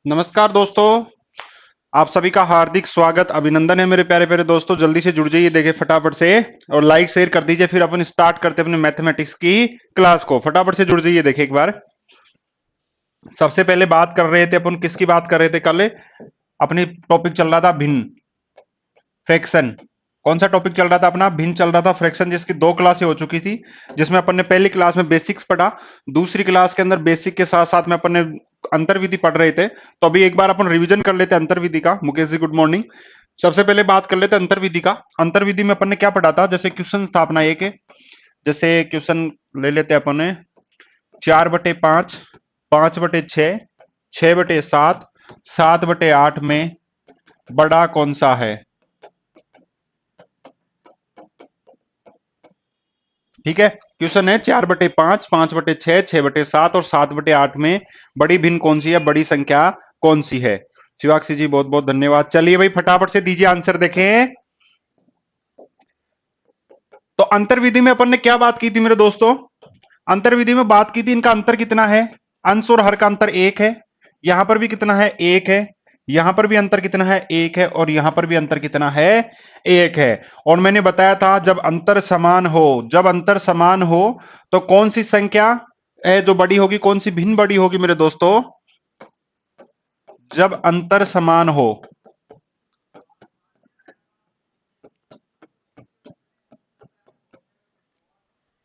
नमस्कार दोस्तों। आप सभी का हार्दिक स्वागत अभिनंदन है मेरे प्यारे प्यारे दोस्तों। जल्दी से जुड़ जाइए, देखिए फटाफट से और लाइक शेयर कर दीजिए। फिर अपन स्टार्ट करते हैं अपने मैथमेटिक्स की क्लास को। फटाफट से जुड़ जाइए। देखिए एक बार सबसे पहले बात कर रहे थे अपन, किसकी बात कर रहे थे कल? अपनी टॉपिक चल रहा था भिन्न, फ्रैक्शन। कौन सा टॉपिक चल रहा था अपना? भिन्न चल रहा था, फ्रैक्शन, जिसकी दो क्लासें हो चुकी थी। जिसमें अपन ने पहली क्लास में बेसिक्स पढ़ा, दूसरी क्लास के अंदर बेसिक के साथ साथ में अपन ने अंतर्विधि पढ़ रहे थे। तो अभी एक बार अपन रिवीजन कर लेते हैं अंतर्विधि का। Mukesh ji good morning. सबसे पहले बात कर लेते हैं अंतर्विधि का। अंतर्विधि में अपन ने क्या पढ़ा था? जैसे क्वेश्चन था अपना एक है, जैसे क्वेश्चन ले लेते हैं अपन ने 4/5, 5/6, 6/7, 7/8 में बड़ा कौन सा है? ठीक है, क्वेश्चन है 4/5, 5/6, 6/7 और 7/8 में बड़ी भिन्न कौन सी है, बड़ी संख्या कौन सी है? शिवाक्षी जी बहुत बहुत धन्यवाद। चलिए भाई फटाफट से दीजिए आंसर। देखें तो अंतर्विधि में अपन ने क्या बात की थी मेरे दोस्तों? अंतर्विधि में बात की थी इनका अंतर कितना है, अंश और हर का अंतर एक है। यहां पर भी कितना है? एक है। यहां पर भी अंतर कितना है? एक है। और यहां पर भी अंतर कितना है? एक है। और मैंने बताया था जब अंतर समान हो, जब अंतर समान हो तो कौन सी संख्या है जो बड़ी होगी, कौन सी भिन्न बड़ी होगी मेरे दोस्तों? जब अंतर समान हो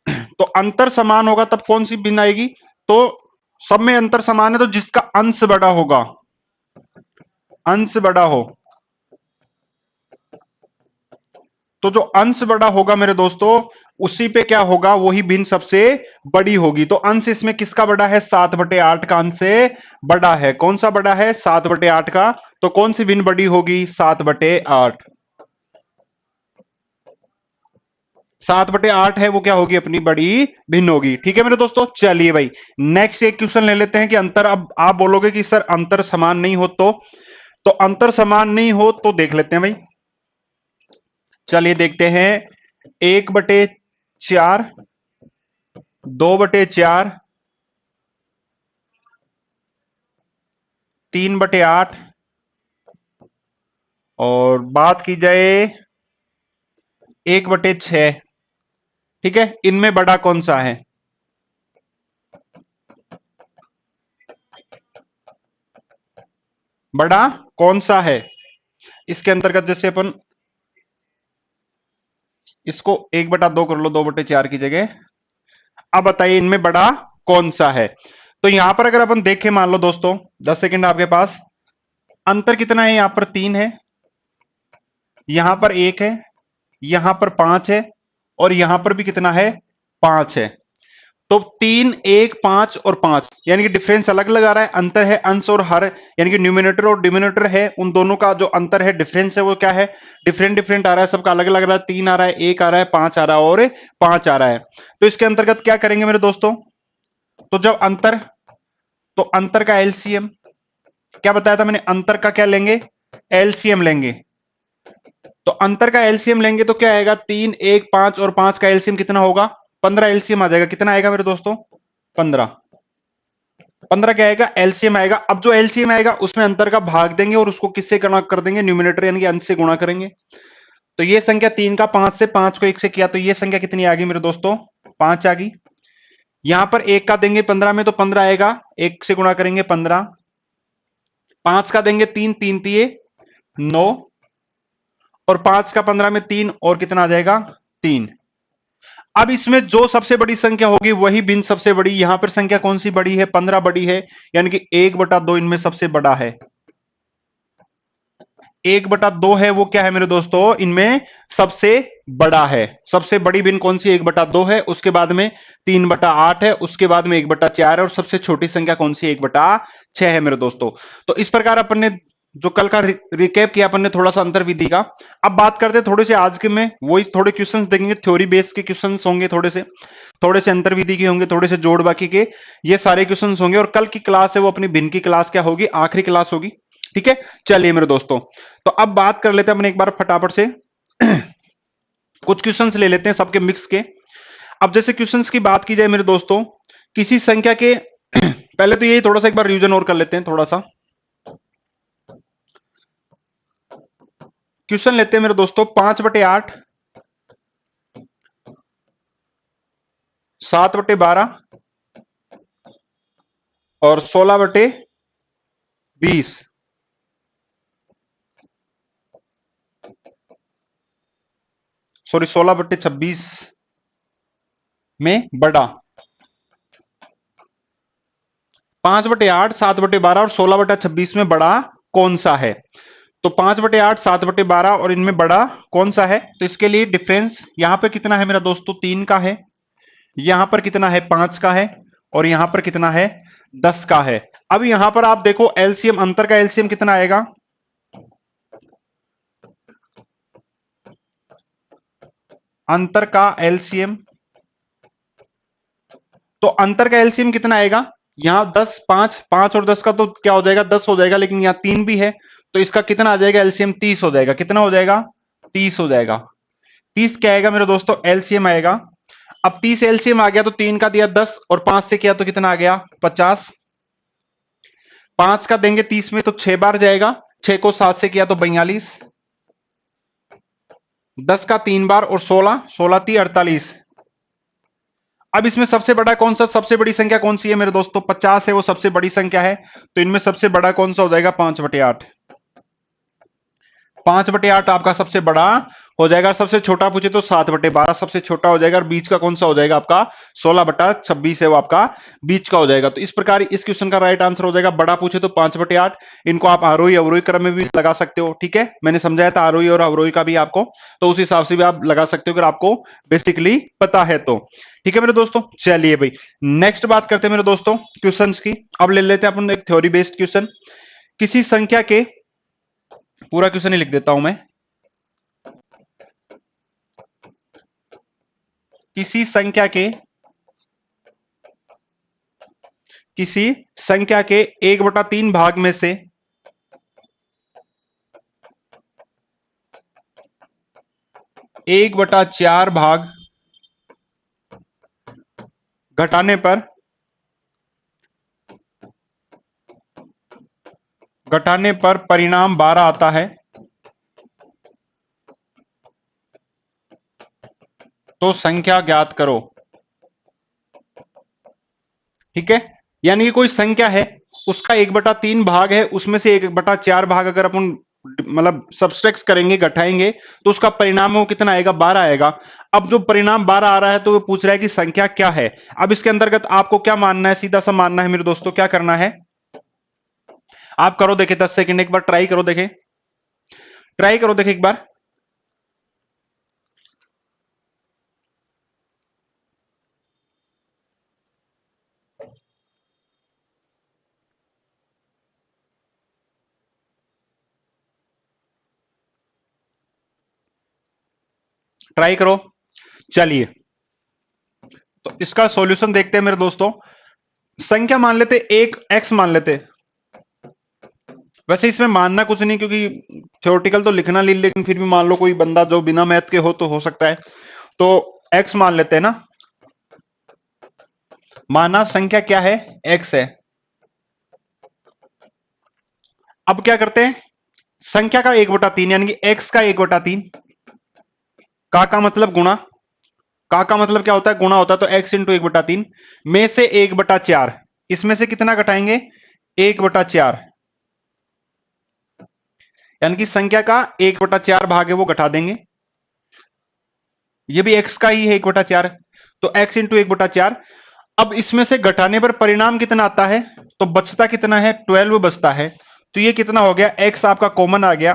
तो अंतर समान होगा तब कौन सी भिन्न आएगी? तो सब में अंतर समान है तो जिसका अंश बड़ा होगा, अंश बड़ा हो, तो जो अंश बड़ा होगा मेरे दोस्तों उसी पे क्या होगा, वही भिन्न सबसे बड़ी होगी। तो अंश इसमें किसका बड़ा है? 7/8 का अंश से बड़ा है। कौन सा बड़ा है? 7/8 का। तो कौन सी भिन्न बड़ी होगी? 7/8। 7/8 है वो क्या होगी? अपनी बड़ी भिन्न होगी। ठीक है मेरे दोस्तों। चलिए भाई नेक्स्ट एक क्वेश्चन ले लेते हैं कि अंतर, अब आप बोलोगे कि सर अंतर समान नहीं हो तो अंतर समान नहीं हो तो देख लेते हैं भाई। चलिए देखते हैं। 1/4, 2/4, 3/8 और बात की जाए 1/6। ठीक है, इनमें बड़ा कौन सा है? बड़ा कौन सा है? इसके अंतर्गत जैसे अपन इसको 1/2 कर लो, 2/4 की जगह। अब बताइए इनमें बड़ा कौन सा है? तो यहां पर अगर अपन देखें, मान लो दोस्तों 10 सेकंड आपके पास, अंतर कितना है? यहां पर 3 है, यहां पर 1 है, यहां पर 5 है और यहां पर भी कितना है? 5 है। तो 3, 1, 5 और 5 यानी कि डिफरेंस अलग अलग आ रहा है। अंतर है अंश और हर, यानी कि न्यूमिनेटर और डिनोमिनेटर है, उन दोनों का जो अंतर है, डिफरेंस है, वो क्या है? डिफरेंट डिफरेंट आ रहा है, सबका अलग अलग आ रहा है। 3 आ रहा है, 1 आ रहा है, 5 आ रहा है और 5 आ रहा है। तो इसके अंतर्गत क्या करेंगे मेरे दोस्तों? तो जब अंतर, तो अंतर का एलसीएम, क्या बताया था मैंने? अंतर का क्या लेंगे? एलसीएम लेंगे। तो अंतर का एलसीएम लेंगे तो क्या आएगा? 3, 1, 5 और 5 का एलसीएम कितना होगा? 15 एलसीएम आ जाएगा। कितना आएगा मेरे दोस्तों? 15। 15 क्या आएगा? एलसीएम आएगा। अब जो एलसीएम आएगा उसमें अंतर का भाग देंगे और उसको किससे गुणा कर देंगे? न्यूमिनेटर यानी कि अंश से गुणा करेंगे। तो ये संख्या 3 का 5 से, 5 को 1 से किया तो ये संख्या कितनी आ गई मेरे दोस्तों? 5 आ गई। यहां पर 1 का देंगे 15 में तो 15 आएगा, 1 से गुणा करेंगे 15। 5 का देंगे 3, 3 तिये 9 और 5 का 15 में 3 और कितना आ जाएगा? 3। अब इसमें जो सबसे बड़ी संख्या होगी वही भिन्न सबसे बड़ी। यहां पर संख्या कौन सी बड़ी है? 15 बड़ी है, यानी कि 1/2 इनमें सबसे बड़ा है। 1/2 है वो क्या है मेरे दोस्तों? इनमें सबसे बड़ा है। सबसे बड़ी भिन्न कौन सी? 1/2 है, उसके बाद में 3/8 है, उसके बाद में 1/4 है और सबसे छोटी संख्या कौन सी? 1/6 है मेरे दोस्तों। तो इस प्रकार अपन ने जो कल का रिकेप किया अपन ने थोड़ा सा अंतर्विधि का। अब बात करते हैं थोड़े से आज के में, वही थोड़े क्वेश्चंस देखेंगे, थ्योरी बेस्ड के क्वेश्चंस होंगे, थोड़े से अंतर्विधि के होंगे, थोड़े से जोड़ बाकी के, ये सारे क्वेश्चंस होंगे। और कल की क्लास है वो अपनी भिन्न की क्लास क्या होगी? आखिरी क्लास होगी। ठीक है, चलिए मेरे दोस्तों, तो अब बात कर लेते हैं अपन एक बार फटाफट से कुछ क्वेश्चंस ले लेते हैं सबके मिक्स के। अब जैसे क्वेश्चंस की बात की जाए मेरे दोस्तों, किसी संख्या के पहले तो यही थोड़ा सा एक बार रिवीजन और कर लेते हैं थोड़ा सा। क्वेश्चन लेते हैं मेरे दोस्तों, 5/8, 7/12 और 16/20। सॉरी, 16/26 में बड़ा। 5/8, 7/12 और 16/26 में बड़ा कौन सा है? तो 5/8, 7/12 और इनमें बड़ा कौन सा है? तो इसके लिए डिफरेंस यहां पर कितना है मेरा दोस्तों? 3 का है। यहां पर कितना है? 5 का है। और यहां पर कितना है? 10 का है। अब यहां पर आप देखो एलसीएम, अंतर का एलसीएम कितना आएगा? अंतर का एलसीएम, तो अंतर का एलसीएम कितना आएगा? यहां 10, 5, 5 और 10 का तो क्या हो जाएगा? 10 हो जाएगा, लेकिन यहां 3 भी है, तो इसका कितना आ जाएगा एलसीएम? 30 हो जाएगा। कितना हो जाएगा? 30 हो जाएगा। 30 क्या आएगा मेरे दोस्तों? एलसीएम आएगा। अब 30 एलसीएम आ गया, तो 3 का दिया 10 और 5 से किया तो कितना आ गया? 50। 5 का देंगे 30 में तो 6 बार जाएगा, 6 को 7 से किया तो 42। 10 का 3 बार और 16, 16 3 48। अब इसमें सबसे बड़ा कौन सा, सबसे बड़ी संख्या कौन सी है मेरे दोस्तों? 50 है, वो सबसे बड़ी संख्या है। तो इनमें सबसे बड़ा कौन सा हो जाएगा? 5/8। 5/8 आपका सबसे बड़ा हो जाएगा। सबसे छोटा पूछे तो 7/12 सबसे छोटा हो जाएगा, और बीच का कौन सा हो जाएगा आपका? 16/26 है, वो आपका बीच का हो जाएगा। तो इस प्रकार इस क्वेश्चन का राइट आंसर हो जाएगा। बड़ा पूछे तो 5/8। इनको आप आरोही अवरोही क्रम में भी लगा सकते हो, ठीक है, मैंने समझाया था आरोही और अवरोही का भी आपको, तो उस हिसाब से भी आप लगा सकते हो अगर आपको बेसिकली पता है तो। ठीक है मेरे दोस्तों, चलिए भाई नेक्स्ट बात करते हैं मेरे दोस्तों क्वेश्चन की। अब ले लेते हैं अपन एक थ्योरी बेस्ड क्वेश्चन। किसी संख्या के, पूरा क्वेश्चन ही लिख देता हूं मैं। किसी संख्या के, किसी संख्या के 1/3 भाग में से 1/4 भाग घटाने पर, घटाने पर परिणाम 12 आता है, तो संख्या ज्ञात करो। ठीक है, यानी कि कोई संख्या है, उसका 1/3 भाग है, उसमें से 1/4 भाग अगर अपन मतलब सब्सट्रैक्ट करेंगे, घटाएंगे, तो उसका परिणाम वो कितना आएगा? 12 आएगा। अब जो परिणाम 12 आ रहा है, तो वो पूछ रहा है कि संख्या क्या है। अब इसके अंतर्गत आपको क्या मानना है? सीधा सा मानना है मेरे दोस्तों। क्या करना है? आप करो, देखे 10 सेकंड एक बार ट्राई करो, देखे, ट्राई करो, देखे एक बार। ट्राई करो। चलिए, तो इसका सॉल्यूशन देखते हैं मेरे दोस्तों। संख्या मान लेते, एक एक्स मान लेते। वैसे इसमें मानना कुछ नहीं, क्योंकि थ्योरेटिकल तो लिखना नहीं, लेकिन फिर भी मान लो कोई बंदा जो बिना मैथ के हो तो हो सकता है, तो एक्स मान लेते हैं ना। माना संख्या क्या है? एक्स है। अब क्या करते हैं? संख्या का 1/3 यानी कि एक्स का 1/3, का मतलब गुणा, का मतलब क्या होता है? गुणा होता है, तो एक्स इंटू 1/3 में से 1/4, इसमें से कितना घटाएंगे? 1/4, यानी कि संख्या का 1/4 भाग है वो घटा देंगे। ये भी एक्स का ही है 1/4, तो एक्स इंटू 1/4। अब इसमें से घटाने पर परिणाम कितना आता है? तो बचता कितना है? 12 बचता है। तो ये कितना हो गया? एक्स आपका कॉमन आ गया,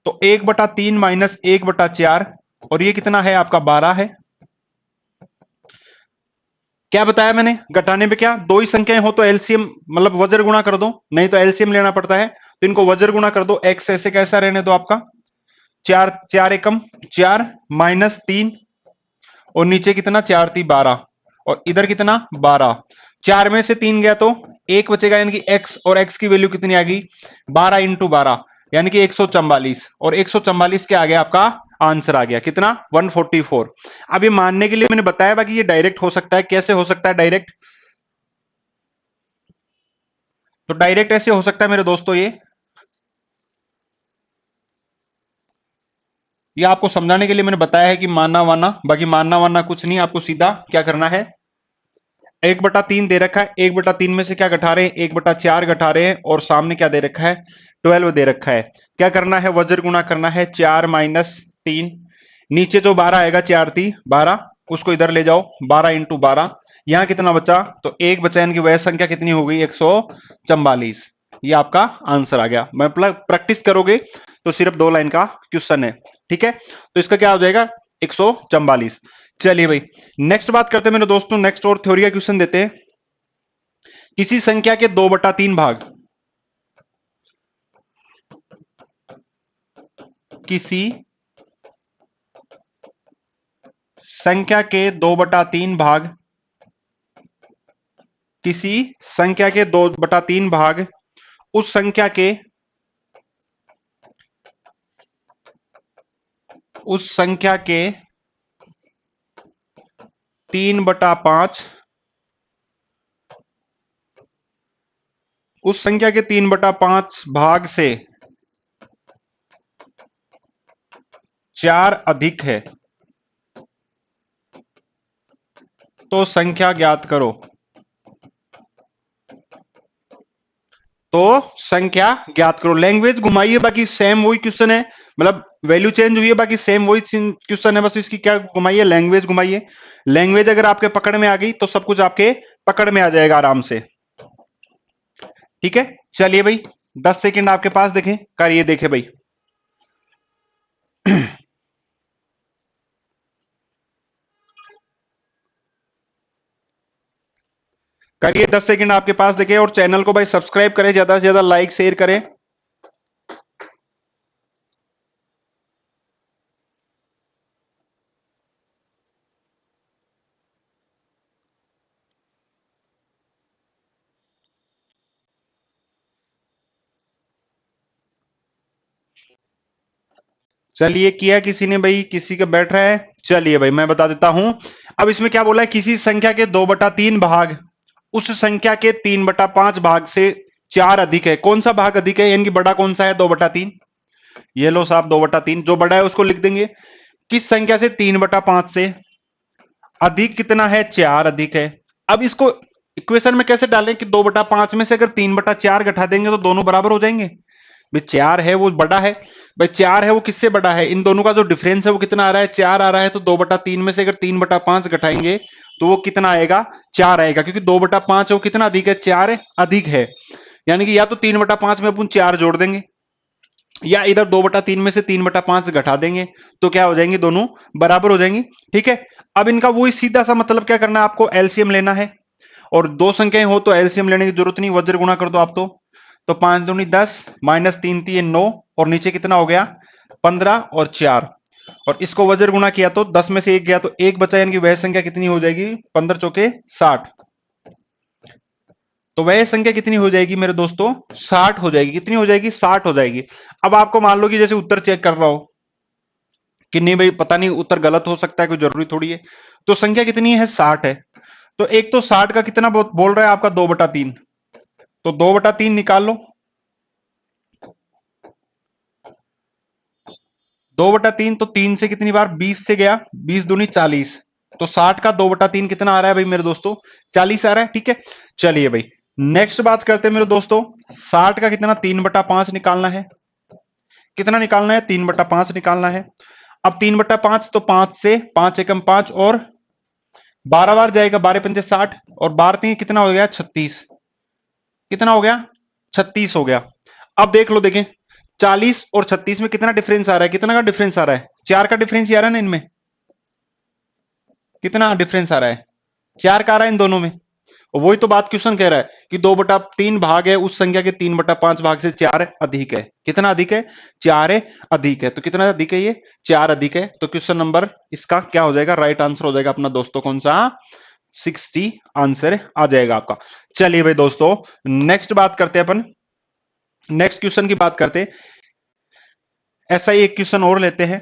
तो 1/3 माइनस 1/4, और ये कितना है आपका? 12 है। क्या बताया मैंने? घटाने पे क्या, दो ही संख्याएं हो तो एलसीएम मतलब वज्र गुणा कर दो, नहीं तो एलसीएम लेना पड़ता है, तो इनको वज्र गुणा कर दो। एक्स ऐसे कैसा रहने दो आपका? 4 4 एकम 4 माइनस 3, और नीचे कितना? 4 3 12, और इधर कितना? 12। 4 में से 3 गया तो एक बचेगा, यानी कि एक्स, और एक्स की वैल्यू कितनी आ गई? 12 इंटू 12, यानी कि 144, और 144 क्या आ गया आपका? आंसर आ गया कितना? 144। अब ये मानने के लिए मैंने बताया बाकी ये डायरेक्ट हो सकता है। कैसे हो सकता है डायरेक्ट? तो डायरेक्ट ऐसे हो सकता है मेरे दोस्तों, ये ये आपको समझाने के लिए मैंने बताया है कि मानना वाना, बाकी मानना वाना कुछ नहीं, आपको सीधा क्या करना है, 1/3 दे रखा है, 1/3 में से क्या घटा रहे हैं, 1/4 घटा रहे हैं, और सामने क्या दे रखा है, 12 दे रखा है। क्या करना है, वज्र गुणा करना है, 4 माइनस 3, नीचे जो 12 आएगा, 4 3 12, उसको इधर ले जाओ, 12 इंटू 12, यहां कितना बचा, तो एक बचा, इनकी वह संख्या कितनी हो गई, 144। ये आपका आंसर आ गया। मैं प्रैक्टिस करोगे तो सिर्फ 2 लाइन का क्वेश्चन है, ठीक है। तो इसका क्या हो जाएगा, 144। चलिए भाई, नेक्स्ट बात करते हैं मेरे दोस्तों, नेक्स्ट और थ्योरी का क्वेश्चन देते हैं। किसी संख्या के 2/3 भाग, किसी संख्या के 2/3 भाग, किसी संख्या के 2/3 भाग उस संख्या के, उस संख्या के 3/5, उस संख्या के 3/5 भाग से 4 अधिक है, तो संख्या ज्ञात करो। तो संख्या ज्ञात करो, लैंग्वेज घुमाइए, बाकी सेम वही क्वेश्चन है, मतलब वैल्यू चेंज हुई है, बाकी सेम वही क्वेश्चन है, बस इसकी क्या घुमाइए, लैंग्वेज घुमाइए। लैंग्वेज अगर आपके पकड़ में आ गई तो सब कुछ आपके पकड़ में आ जाएगा आराम से, ठीक है। चलिए भाई, 10 सेकंड आपके पास, देखें करिए, देखे भाई। करिए, 10 सेकंड आपके पास, देखें, और चैनल को भाई सब्सक्राइब करें, ज्यादा से ज्यादा लाइक शेयर करें। चलिए, किया किसी ने भाई, किसी का बैठ रहा है। चलिए भाई, मैं बता देता हूं। अब इसमें क्या बोला है, किसी संख्या के 2/3 भाग उस संख्या के 3/5 भाग से 4 अधिक है। कौन सा भाग अधिक है, यानी कि बड़ा कौन सा है, 2/3। ये लो साहब, 2/3 जो बड़ा है उसको लिख देंगे। किस संख्या से 3/5 से अधिक कितना है, 4 अधिक है। अब इसको इक्वेशन में कैसे डालें कि 2/5 में से अगर 3/4 घटा देंगे तो दोनों बराबर हो जाएंगे। भाई 4 है वो बड़ा है, भाई 4 है वो किससे बड़ा है, इन दोनों का जो डिफरेंस है वो कितना आ रहा है, 4 आ रहा है। तो 2/3 में से अगर 3/5 घटाएंगे तो वो कितना आएगा, 4 आएगा, क्योंकि 2/5 है वो कितना अधिक है, 4 अधिक है। यानी कि या तो 3/5 में अपन 4 जोड़ देंगे, या इधर 2/3 में से 3/5 घटा देंगे, तो क्या हो जाएंगे, दोनों बराबर हो जाएंगी, ठीक है। अब इनका वही सीधा सा मतलब क्या करना है, आपको एलसीएम लेना है, और दो संख्याएं हो तो एलसीएम लेने की जरूरत नहीं, वज्र गुणा कर दो आप। तो 5 दूनी 10 माइनस 3 3 9, और नीचे कितना हो गया, 15 और 4, और इसको वज्र गुणा किया तो 10 में से 1 गया तो 1 बचा, यानी कि वह संख्या कितनी हो जाएगी, 15 चौके 60। तो वह संख्या कितनी हो जाएगी मेरे दोस्तों, 60 हो जाएगी। कितनी हो जाएगी, 60 हो जाएगी। अब आपको मान लो कि जैसे उत्तर चेक कर रहा हो कि नहीं भाई पता नहीं उत्तर गलत हो सकता है, कोई जरूरी थोड़ी है। तो संख्या कितनी है, 60 है। तो एक तो 60 का कितना बोल रहा है आपका, 2/3। तो 2/3 निकाल लो, 2/3 तो 3 से कितनी बार, 20 से गया, 20 दूनी 40। तो 60 का 2/3 कितना आ रहा है भाई मेरे दोस्तों, 40 आ रहा है, ठीक है। चलिए भाई, नेक्स्ट बात करते हैं मेरे दोस्तों, 60 का कितना, 3/5 निकालना है। कितना निकालना है, 3/5 निकालना है। अब 3/5 तो 5 से 5 एकम 5, और 12 बार जाएगा, 12 पंजे 60, और 12 तीन कितना हो गया, 36। कितना हो गया, 36 हो गया। अब देख लो, देखें 40 और 36 में कितना डिफरेंस आ रहा है, कितना का डिफरेंस आ रहा है, 4 का डिफरेंस ही आ रहा है ना इनमें। कितना डिफरेंस आ रहा है, 4 का आ रहा है इन दोनों में। और वही तो बात क्वेश्चन कह रहा है कि 2/3 भाग है उस संख्या के 3/5 भाग से 4 अधिक है। कितना अधिक है, 4 अधिक है। तो कितना अधिक है, ये 4 अधिक है। तो क्वेश्चन नंबर इसका क्या हो जाएगा, राइट आंसर हो जाएगा अपना दोस्तों, कौन सा, 60 आंसर आ जाएगा आपका। चलिए भाई दोस्तों, नेक्स्ट बात करते हैं अपन, नेक्स्ट क्वेश्चन की बात करते हैं। ऐसा ही एक क्वेश्चन और लेते हैं,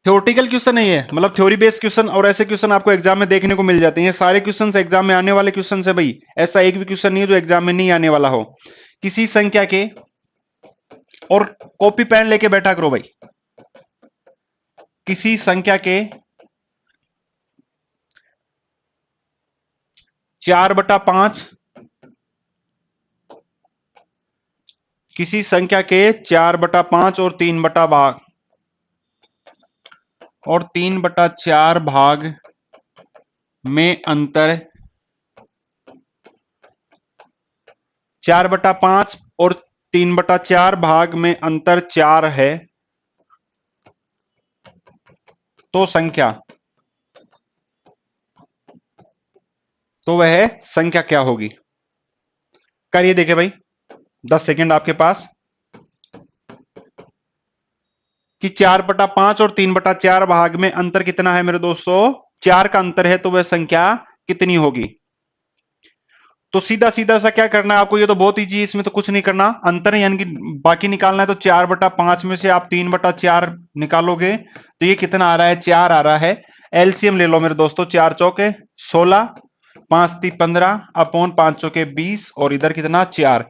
थ्योरेटिकल क्वेश्चन है ये, मतलब थ्योरी बेस्ड क्वेश्चन, और ऐसे क्वेश्चन आपको एग्जाम में देखने को मिल जाते हैं। ये सारे क्वेश्चन एग्जाम में आने वाले क्वेश्चन है भाई, ऐसा एक भी क्वेश्चन नहीं है जो एग्जाम में नहीं आने वाला हो। किसी संख्या के, और कॉपी पेन लेके बैठा करो भाई, किसी संख्या के 4/5, किसी संख्या के 4/5 और 3/भाग और 3/4 भाग में अंतर 4/5 और 3/4 भाग में अंतर 4 है, तो संख्या, तो वह संख्या क्या होगी? करिए देखिए भाई, 10 सेकंड आपके पास कि 4/5 और 3/4 भाग में अंतर कितना है मेरे दोस्तों? 4 का अंतर है, तो वह संख्या कितनी होगी? तो सीधा सीधा सा क्या करना है आपको, ये तो बहुत ईजी है, इसमें तो कुछ नहीं करना, अंतर यानी कि बाकी निकालना है। तो 4/5 में से आप 3/4 निकालोगे तो ये कितना आ रहा है? 4 आ रहा है। एलसीएम ले लो मेरे दोस्तों, 4 चौके 16, 5 ती 15 अपॉन 5 चौके 20, और इधर कितना? 4।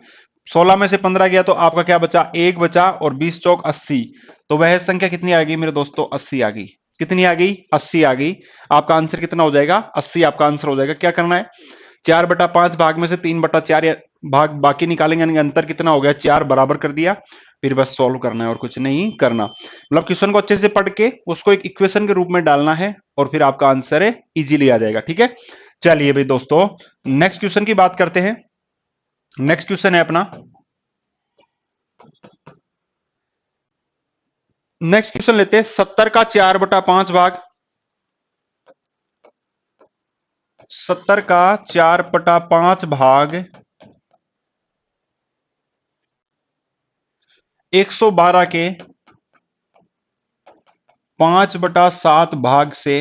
16 में से 15 गया तो आपका क्या बचा? 1 बचा, और 20 चौक 80, तो वह संख्या कितनी आ गई मेरे दोस्तों? 80 आ गई। कितनी आ गई? 80 आ गई। आपका आंसर कितना हो जाएगा? 80 आपका आंसर हो जाएगा। क्या करना है? 4/5 भाग में से 3/4 भाग बाकी निकालेंगे, यानी अंतर कितना हो गया? 4 बराबर कर दिया। फिर बस सॉल्व करना है और कुछ नहीं करना। मतलब क्वेश्चन को अच्छे से पढ़ के उसको एक इक्वेशन के रूप में डालना है, और फिर आपका आंसर है इजीली आ जाएगा। ठीक है, चलिए भाई दोस्तों, नेक्स्ट क्वेश्चन की बात करते हैं। नेक्स्ट क्वेश्चन है अपना, नेक्स्ट क्वेश्चन लेते हैं। 70 का 4/5 भाग, 70 का 4/5 भाग 112 के 5/7 भाग से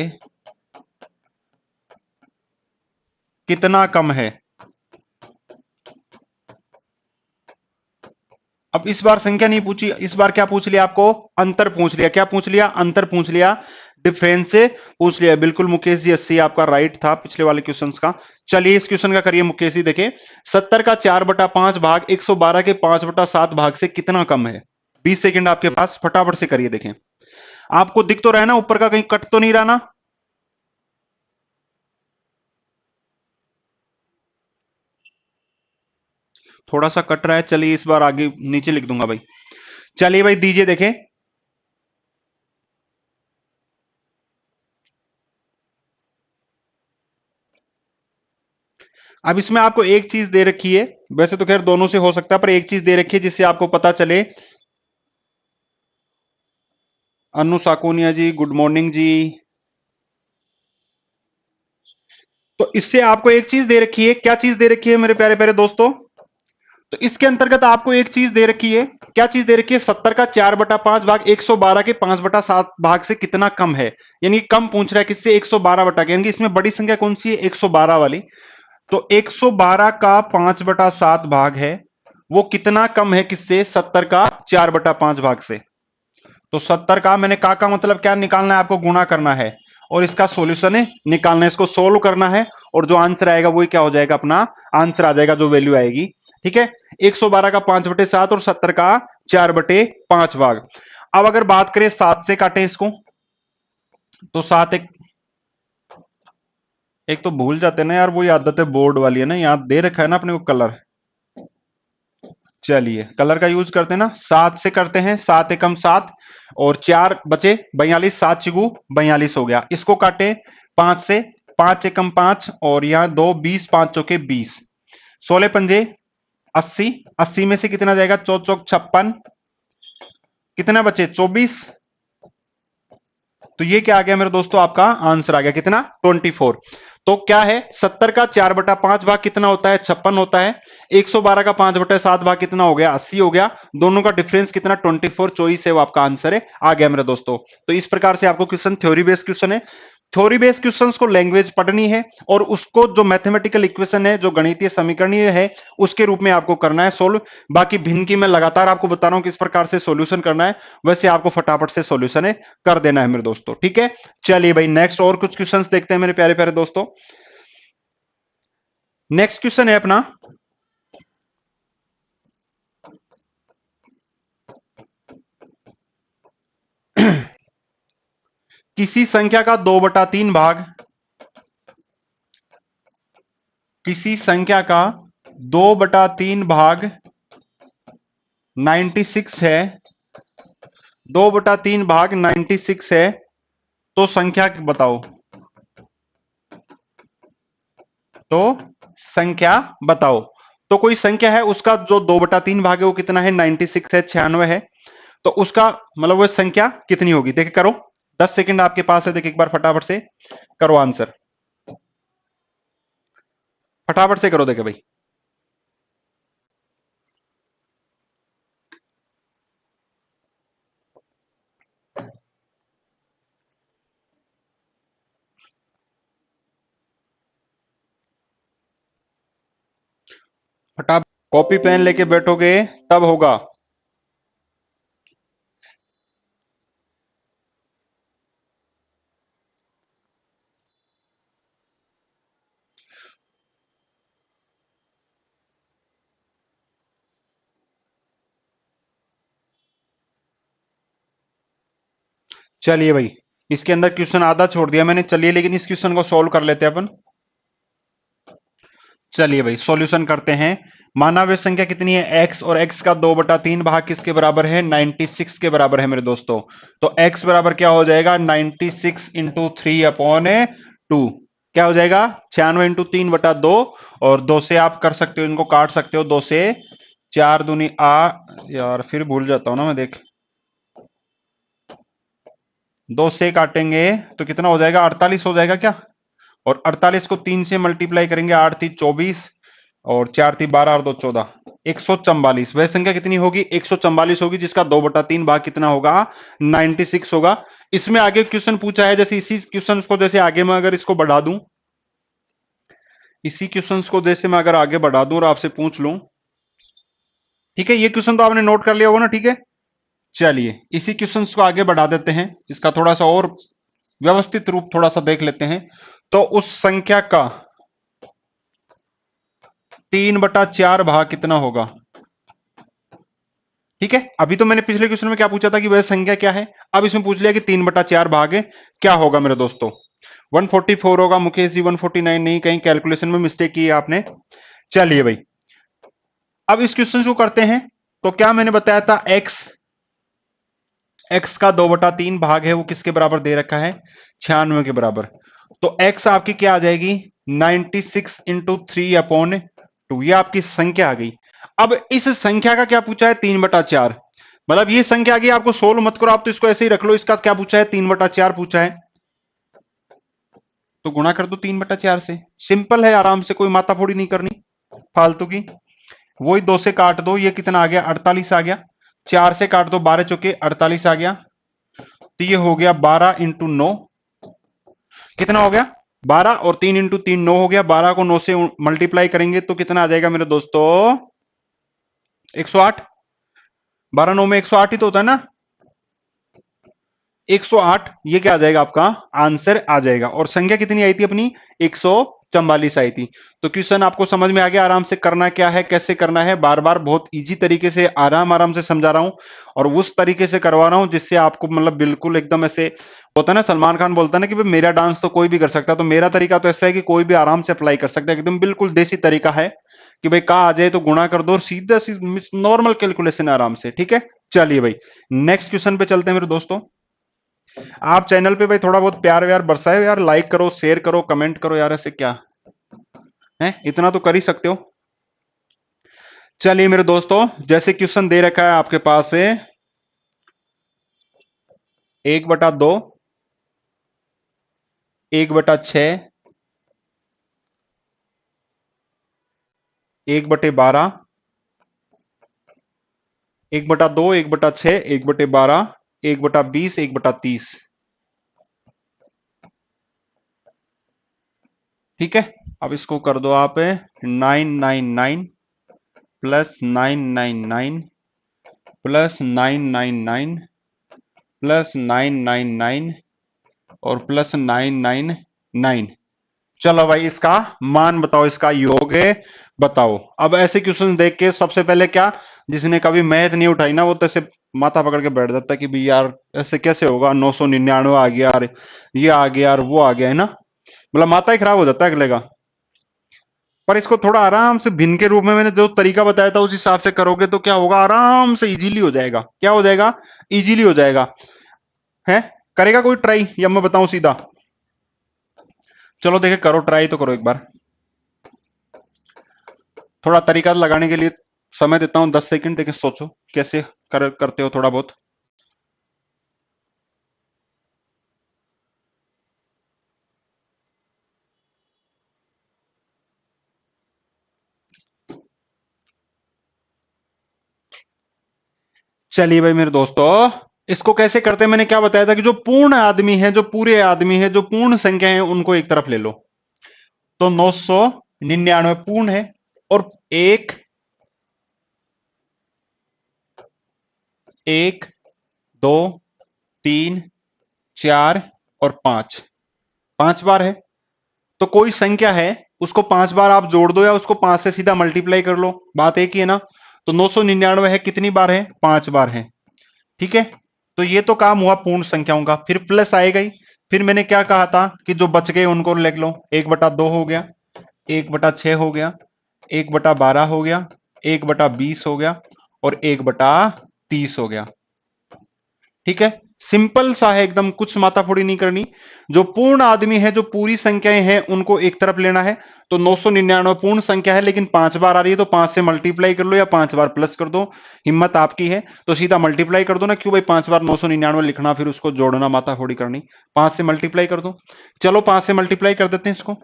कितना कम है? अब इस बार संख्या नहीं पूछी, इस बार क्या पूछ लिया आपको? अंतर पूछ लिया। क्या पूछ लिया? अंतर पूछ लिया, डिफरेंस से पूछ लिया। बिल्कुल मुकेश जी, 80 आपका राइट था पिछले वाले क्वेश्चंस का। चलिए इस क्वेश्चन का करिए मुकेश जी। देखिए 70 का 4/5 भाग 112 के 5/7 भाग से कितना कम है? 20 सेकंड आपके पास, फटाफट से करिए। देखें आपको दिख तो रहा है ना, ऊपर का कहीं कट तो नहीं रहा ना? थोड़ा सा कट रहा है, चलिए इस बार आगे नीचे लिख दूंगा भाई। चलिए भाई दीजिए, देखें अब इसमें आपको एक चीज दे रखी है, वैसे तो खैर दोनों से हो सकता है, पर एक चीज दे रखी है जिससे आपको पता चले। अनु साकोनिया जी गुड मॉर्निंग जी। तो इससे आपको एक चीज दे रखी है। क्या चीज दे रखी है मेरे प्यारे प्यारे दोस्तों? तो इसके अंतर्गत आपको एक चीज दे रखी है। क्या चीज दे रखी है? 70 का 4/5 भाग 112 के 5/7 भाग से कितना कम है, यानी कम पूछ रहा है किससे? 112 बटा के, यानी कि इसमें बड़ी संख्या कौन सी है? 112 वाली। तो 112 का 5/7 भाग है, वो कितना कम है किससे? 70 का 4/5 भाग से। तो 70 का मैंने का मतलब क्या निकालना है आपको? गुणा करना है, और इसका सॉल्यूशन है निकालना है, इसको सोल्व करना है, और जो आंसर आएगा वही क्या हो जाएगा? अपना आंसर आ जाएगा, जो वैल्यू आएगी। ठीक है, 112 का 5/7 और 70 का 4/5 भाग। अब अगर बात करें 7 से काटें इसको, तो 7 एक, एक तो भूल जाते हैं ना यार, वही आदत है बोर्ड वाली है ना, यहां दे रखा है ना अपने को कलर। चलिए कलर का यूज करते हैं ना। 7 से करते हैं, 7 एकम 7 और 4 बचे 42, 7 चिगु 42 हो गया। इसको काटे 5 से, 5 एकम 5 और यहां 2 20, 5 चौके 20, 16 पंजे 80, 80 में से कितना जाएगा? 4 चौक 56, कितना बचे? 24। तो ये क्या आ गया मेरे दोस्तों? आपका आंसर आ गया कितना? 24। तो क्या है? 70 का 4/5 भाग कितना होता है? 56 होता है। 112 का 5/7 भाग कितना हो गया? 80 हो गया। दोनों का डिफरेंस कितना? 24। चॉइस है वो आपका आंसर है, आ गया मेरे दोस्तों। तो इस प्रकार से आपको क्वेश्चन थ्योरी बेस्ड क्वेश्चन है। थ्योरी बेस्ड क्वेश्चंस को लैंग्वेज पढ़नी है, और उसको जो मैथमेटिकल इक्वेशन है, जो गणितीय समीकरणीय है, उसके रूप में आपको करना है सोल्व। बाकी भिन्न की मैं लगातार आपको बता रहा हूं किस प्रकार से सॉल्यूशन करना है, वैसे आपको फटाफट से सॉल्यूशन है कर देना है मेरे दोस्तों। ठीक है, चलिए भाई नेक्स्ट और कुछ क्वेश्चंस देखते हैं मेरे प्यारे प्यारे दोस्तों। नेक्स्ट क्वेश्चन है अपना, किसी संख्या का 2/3 भाग, किसी संख्या का 2/3 भाग 96 है, 2/3 भाग 96 है, तो संख्या बताओ, तो संख्या बताओ। तो कोई संख्या है, उसका जो 2/3 भाग है वो कितना है, 96 है, 96 है, तो उसका मतलब वो संख्या कितनी होगी। देखिए करो, 10 सेकंड आपके पास है, देखिए एक बार फटाफट से करो आंसर, फटाफट से करो, देखे भाई। फटाफट कॉपी पेन लेके बैठोगे तब होगा। चलिए भाई, इसके अंदर क्वेश्चन आधा छोड़ दिया मैंने, चलिए लेकिन इस क्वेश्चन को सोल्व कर लेते हैं अपन। चलिए भाई सॉल्यूशन करते हैं। माना वे संख्या कितनी है, x, और x का 2/3 भाग किसके बराबर है, 96 के बराबर है मेरे दोस्तों। तो x बराबर क्या हो जाएगा, 96 इंटू 3/2, क्या हो जाएगा, 96 इंटू 3/2, और 2 से आप कर सकते हो, इनको काट सकते हो, 2 से 4 दूनी यार फिर भूल जाता हूं ना मैं, देख 2 से काटेंगे तो कितना हो जाएगा, 48 हो जाएगा क्या, और 48 को 3 से मल्टीप्लाई करेंगे, 8 थी 24, और 4 थी 12, और 2 14, 144। वह संख्या कितनी होगी, 144 होगी, जिसका 2/3 भाग कितना होगा, 96 होगा। इसमें आगे क्वेश्चन पूछा है, जैसे इसी क्वेश्चन को जैसे आगे मैं अगर इसको बढ़ा दूं, इसी क्वेश्चन को जैसे मैं अगर आगे बढ़ा दूं और आपसे पूछ लूं, ठीक है, ये क्वेश्चन तो आपने नोट कर लिया होगा ना, ठीक है। चलिए इसी क्वेश्चन को आगे बढ़ा देते हैं, इसका थोड़ा सा और व्यवस्थित रूप थोड़ा सा देख लेते हैं। तो उस संख्या का 3/4 भाग कितना होगा, ठीक है। अभी तो मैंने पिछले क्वेश्चन में क्या पूछा था कि वह संख्या क्या है, अब इसमें पूछ लिया कि 3/4 भाग क्या होगा मेरे दोस्तों। 144 होगा मुकेश जी, 149 नहीं, कहीं कैलकुलेशन में मिस्टेक की है आपने। चलिए भाई, अब इस क्वेश्चन को करते हैं। तो क्या मैंने बताया था, एक्स का 2/3 भाग है, वो किसके बराबर दे रखा है, 96 के बराबर। तो एक्स आपकी क्या आ जाएगी, 96 इंटू 3/2, ये आपकी संख्या आ गई। अब इस संख्या का क्या पूछा है, 3/4, मतलब ये संख्या आ गई, आपको सोल्व मत करो, आप तो इसको ऐसे ही रख लो। इसका क्या पूछा है, 3/4 पूछा है, तो गुणा कर दो 3/4 से, सिंपल है, आराम से, कोई माताफोड़ी नहीं करनी फालतू की। वही 2 से काट दो, ये कितना आ गया, 48 आ गया। 4 से काट दो, 12 चौके 48 आ गया। तो ये हो गया 12 इंटू 9, कितना हो गया, 12, और 3 इंटू 3 9 हो गया। 12 को 9 से मल्टीप्लाई करेंगे तो कितना आ जाएगा मेरे दोस्तों, 108। 12 9 में 108 ही तो होता है ना, 108, ये क्या आ जाएगा, आपका आंसर आ जाएगा। और संख्या कितनी आई थी अपनी, 144 आई थी। तो क्वेश्चन आपको समझ में आ गया, आराम से करना क्या है, कैसे करना है, बार बार बहुत इजी तरीके से आराम आराम से समझा रहा हूं, और उस तरीके से करवा रहा हूं जिससे आपको मतलब बिल्कुल एकदम ऐसे होता है ना, सलमान खान बोलता है ना कि भाई मेरा डांस तो कोई भी कर सकता है, तो मेरा तरीका तो ऐसा है कि कोई भी आराम से अप्लाई कर सकता है, एकदम बिल्कुल देसी तरीका है कि भाई कहा आ जाए तो गुणा कर दो, और सीधा नॉर्मल कैलकुलेशन आराम से, ठीक है। चलिए भाई नेक्स्ट क्वेश्चन पे चलते हैं मेरे दोस्तों। आप चैनल पे भाई थोड़ा बहुत प्यार व्यार बरसाए यार, लाइक करो, शेयर करो, कमेंट करो यार, ऐसे क्या है, इतना तो कर ही सकते हो। चलिए मेरे दोस्तों, जैसे क्वेश्चन दे रखा है आपके पास है, 1/2, 1/6, 1/12, 1/2, 1/6, 1/12, 1/20, 1/30, ठीक है। अब इसको कर दो आप 999 प्लस 999 प्लस 999 प्लस 999 और प्लस 999। चलो भाई इसका मान बताओ, इसका योग बताओ। अब ऐसे क्वेश्चन देख के सबसे पहले क्या, जिसने कभी मैथ नहीं उठाई ना, वो तो ऐसे माथा पकड़ के बैठ जाता है कि भाई यार ऐसे कैसे होगा, 999 आ गया यार, ये आ गया यार, वो आ गया, है ना। मतलब माथा ही खराब हो जाता है अगले का। पर इसको थोड़ा आराम से भिन्न के रूप में मैंने जो तरीका बताया था उस हिसाब से करोगे तो क्या होगा, आराम से इजीली हो जाएगा। क्या हो जाएगा? इजीली हो जाएगा। है? करेगा कोई ट्राई या मैं बताऊं सीधा? चलो देखे, करो ट्राई तो करो एक बार। थोड़ा तरीका लगाने के लिए समय देता हूं 10 सेकंड, देखे सोचो कैसे करते हो थोड़ा बहुत। चलिए भाई मेरे दोस्तों, इसको कैसे करते हैं मैंने क्या बताया था कि जो पूर्ण आदमी है, जो पूरे आदमी है, जो पूर्ण संख्या है, उनको एक तरफ ले लो। तो 999 पूर्ण है। और एक, एक, दो, तीन, चार और पांच, 5 बार है। तो कोई संख्या है, उसको 5 बार आप जोड़ दो या उसको 5 से सीधा मल्टीप्लाई कर लो, बात एक ही है ना। तो 999 है, कितनी बार है? 5 बार है। ठीक है। तो ये तो काम हुआ पूर्ण संख्याओं का। फिर प्लस आएगा ही। फिर मैंने क्या कहा था कि जो बच गए उनको लिख लो। 1/2 हो गया, 1/6 हो गया, 1/12 हो गया, 1/20 हो गया और 1/30 हो गया। ठीक है। सिंपल सा है एकदम, कुछ माताफोड़ी नहीं करनी। जो पूर्ण आदमी है, जो पूरी संख्याएं हैं, उनको एक तरफ लेना है। तो 999 पूर्ण संख्या है लेकिन 5 बार आ रही है, तो 5 से मल्टीप्लाई कर लो या 5 बार प्लस कर दो। हिम्मत आपकी है तो सीधा मल्टीप्लाई कर दो ना, क्यों भाई 5 बार 999 लिखना फिर उसको जोड़ना माताफोड़ी करनी। 5 से मल्टीप्लाई कर दो। चलो 5 से मल्टीप्लाई कर देते हैं इसको।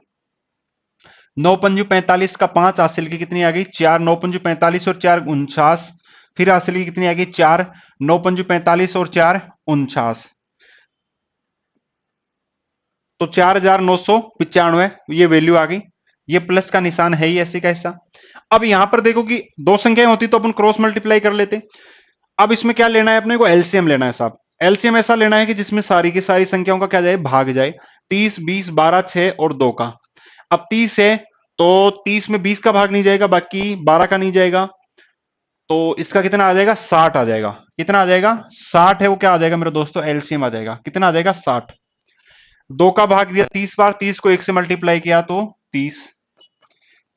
9×5 = 45 का 5, हासिल की कितनी आ गई? 4। 9×5 और 4 49। फिर हासिल की कितनी आ गई? 4। 9×45 और 4 49। तो 4995 ये वैल्यू आ गई। ये प्लस का निशान है ही ऐसे का ऐसा। अब यहां पर देखो कि दो संख्याएं होती तो अपन क्रॉस मल्टीप्लाई कर लेते। अब इसमें क्या लेना है अपने को? एलसीएम लेना है साहब। एलसीएम ऐसा लेना है कि जिसमें सारी की सारी संख्याओं का क्या जाए? भाग जाए। 30, 20, 12, 6 और 2 का। अब 30 है तो 30 में 20 का भाग नहीं जाएगा, बाकी 12 का नहीं जाएगा। तो इसका कितना आ जाएगा? 60 आ जाएगा। कितना आ जाएगा? 60 है वो, क्या आ जाएगा मेरे दोस्तों? एलसीएम आ जाएगा। कितना आ जाएगा? 60। 2 का भाग दिया 30 बार, 30 को 1 से मल्टीप्लाई किया तो 30।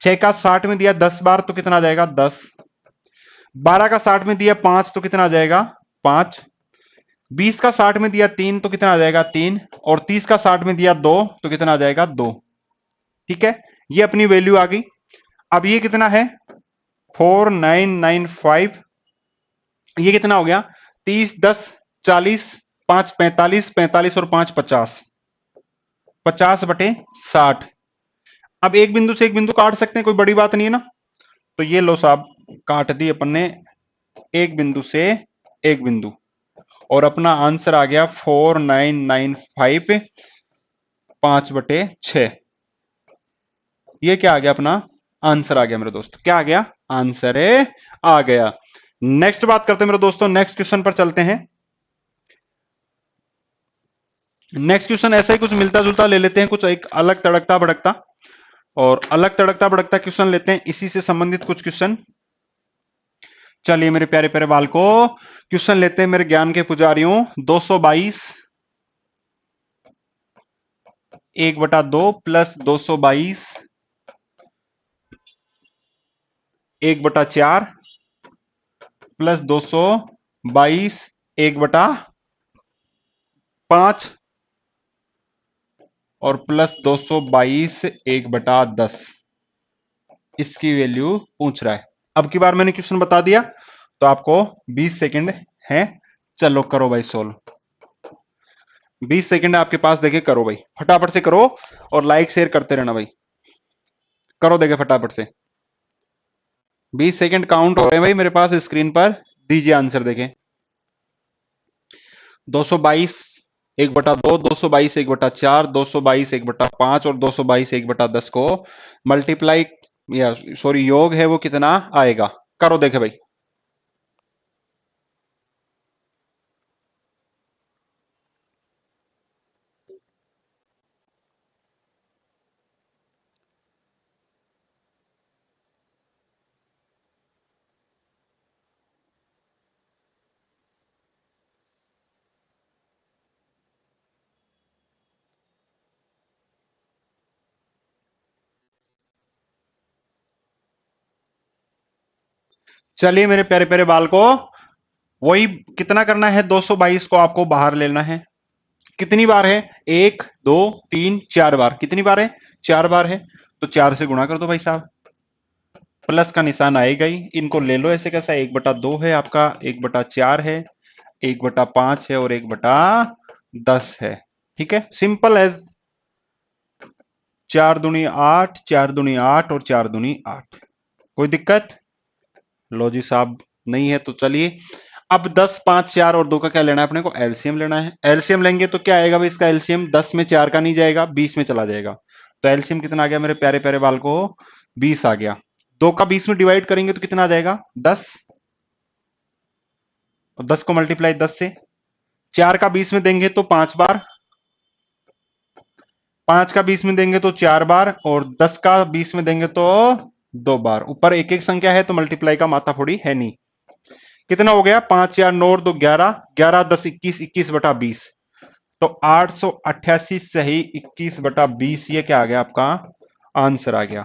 6 का 60 में दिया 10 बार तो कितना आ जाएगा? 10। 12 का 60 में दिया 5 तो कितना आ जाएगा? 5। 20 का 60 में दिया 3 तो कितना आ जाएगा? 3। और 30 का 60 में दिया 2 तो कितना आ जाएगा? 2। ठीक है। ये अपनी वैल्यू आ गई। अब ये कितना है? 4995। ये कितना हो गया? 30, 10, 40, 5 45, 45 और 5 50। 50/60। अब एक बिंदु से एक बिंदु काट सकते हैं, कोई बड़ी बात नहीं है ना। तो ये लो साहब, काट दी अपन ने एक बिंदु से एक बिंदु। और अपना आंसर आ गया 4995 5/6। ये क्या आ गया? अपना आंसर आ गया मेरे दोस्त। क्या आ गया? आंसर आ गया। नेक्स्ट बात करते हैं मेरे दोस्तों, नेक्स्ट क्वेश्चन पर चलते हैं। नेक्स्ट क्वेश्चन ऐसा ही कुछ मिलता जुलता ले लेते हैं, कुछ एक अलग तड़कता भड़कता। और अलग तड़कता भड़कता क्वेश्चन लेते हैं, इसी से संबंधित कुछ क्वेश्चन। चलिए मेरे प्यारे प्यारे बालको, क्वेश्चन लेते हैं मेरे ज्ञान के पुजारियों। 222 1/2 प्लस 222 1/4 प्लस 222 1/5 और प्लस 222 1/10। इसकी वैल्यू पूछ रहा है। अब की बार मैंने क्वेश्चन बता दिया तो आपको 20 सेकंड है। चलो करो भाई सोल्व। 20 सेकंड आपके पास, देखे करो भाई, फटाफट से करो। और लाइक शेयर करते रहना भाई। करो देखे फटाफट से। 20 सेकंड काउंट हो रहे हैं भाई मेरे पास स्क्रीन पर। दीजिए आंसर देखें। 222 1/2, 222 1/4, 222 1/5 और 222 1/10 को मल्टीप्लाई या सॉरी योग है वो कितना आएगा? करो देखे भाई। चलिए मेरे प्यारे प्यारे बाल को, वही कितना करना है, 222 को आपको बाहर लेना है। कितनी बार है? 1 2 3 4 बार। कितनी बार है? 4 बार है। तो 4 से गुणा कर दो भाई साहब, प्लस का निशान आएगा ही। इनको ले लो ऐसे कैसा, 1/2 है आपका, 1/4 है, 1/5 है और 1/10 है। ठीक है, सिंपल एज 4 दूनी 8, 4 दूनी 8 और 4 दूनी 8। कोई दिक्कत? लो जी साहब, नहीं है तो चलिए। अब 10 5 4 और 2 का क्या लेना है अपने को? एलसीएम लेना है। एलसीएम लेंगे तो क्या आएगा भाई इसका एलसीएम? 10 में 4 का नहीं जाएगा, 20 में चला जाएगा। तो एलसीएम कितना आ गया मेरे प्यारे प्यारे बाल को? 20 आ गया। 2 का 20 में डिवाइड करेंगे तो कितना आ जाएगा? 10। और 10 को मल्टीप्लाई 10 से, 4 का 20 में देंगे तो 5 बार, 5 का 20 में देंगे तो 4 बार, और 10 का 20 में देंगे तो 2 बार। ऊपर एक एक संख्या है तो मल्टीप्लाई का माथा फोड़ी है नहीं। कितना हो गया? 5 4 9 2 11, 11 10 21, 21/20। तो 888 सही 21/20, ये क्या आ गया आपका आंसर आ गया।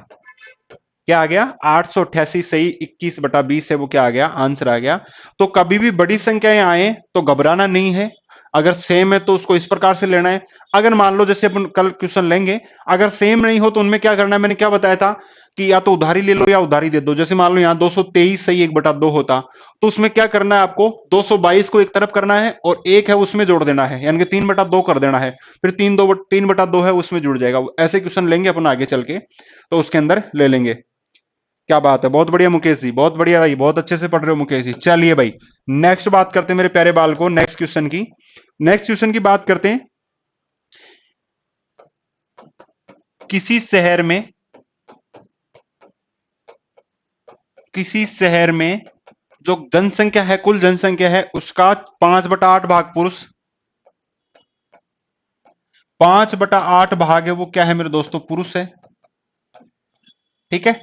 क्या आ गया? 888 सही 21/20 है, वो क्या आ गया? आंसर आ गया। तो कभी भी बड़ी संख्याएं आए तो घबराना नहीं है। अगर सेम है तो उसको इस प्रकार से लेना है। अगर मान लो जैसे अपन कल क्वेश्चन लेंगे, अगर सेम नहीं हो तो उनमें क्या करना है, मैंने क्या बताया था कि या तो उधारी ले लो या उधारी दे दो। जैसे मान लो यहां 223 सही 1/2 होता, तो उसमें क्या करना है आपको? 222 को एक तरफ करना है और एक है उसमें जोड़ देना है, यानी कि 3/2 कर देना है। फिर 3/2 है उसमें जुड़ जाएगा। ऐसे क्वेश्चन लेंगे अपन आगे चल के, तो उसके अंदर ले लेंगे। क्या बात है, बहुत बढ़िया मुकेश जी, बहुत बढ़िया भाई, बहुत अच्छे से पढ़ रहे हो मुकेश जी। चलिए भाई, नेक्स्ट बात करते हैं मेरे प्यारे बाल को, नेक्स्ट क्वेश्चन की। नेक्स्ट क्वेश्चन की बात करते हैं। किसी शहर में, किसी शहर में जो जनसंख्या है, कुल जनसंख्या है उसका 5/8 भाग पुरुष, 5/8 भाग है वो क्या है मेरे दोस्तों? पुरुष है। ठीक है,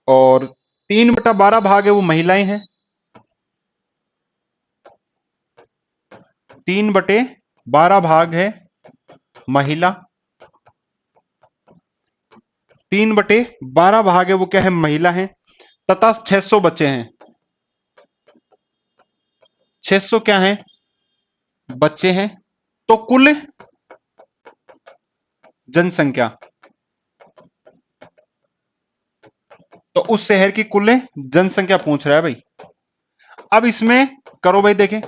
और 3/12 भाग है वो महिलाएं हैं। 3/12 भाग है महिला, 3/12 भाग है वो क्या है? महिला है। तथा 600 बच्चे हैं। 600 क्या है? बच्चे हैं। तो कुल जनसंख्या, तो उस शहर की कुल जनसंख्या पूछ रहा है भाई। अब इसमें करो भाई, देखें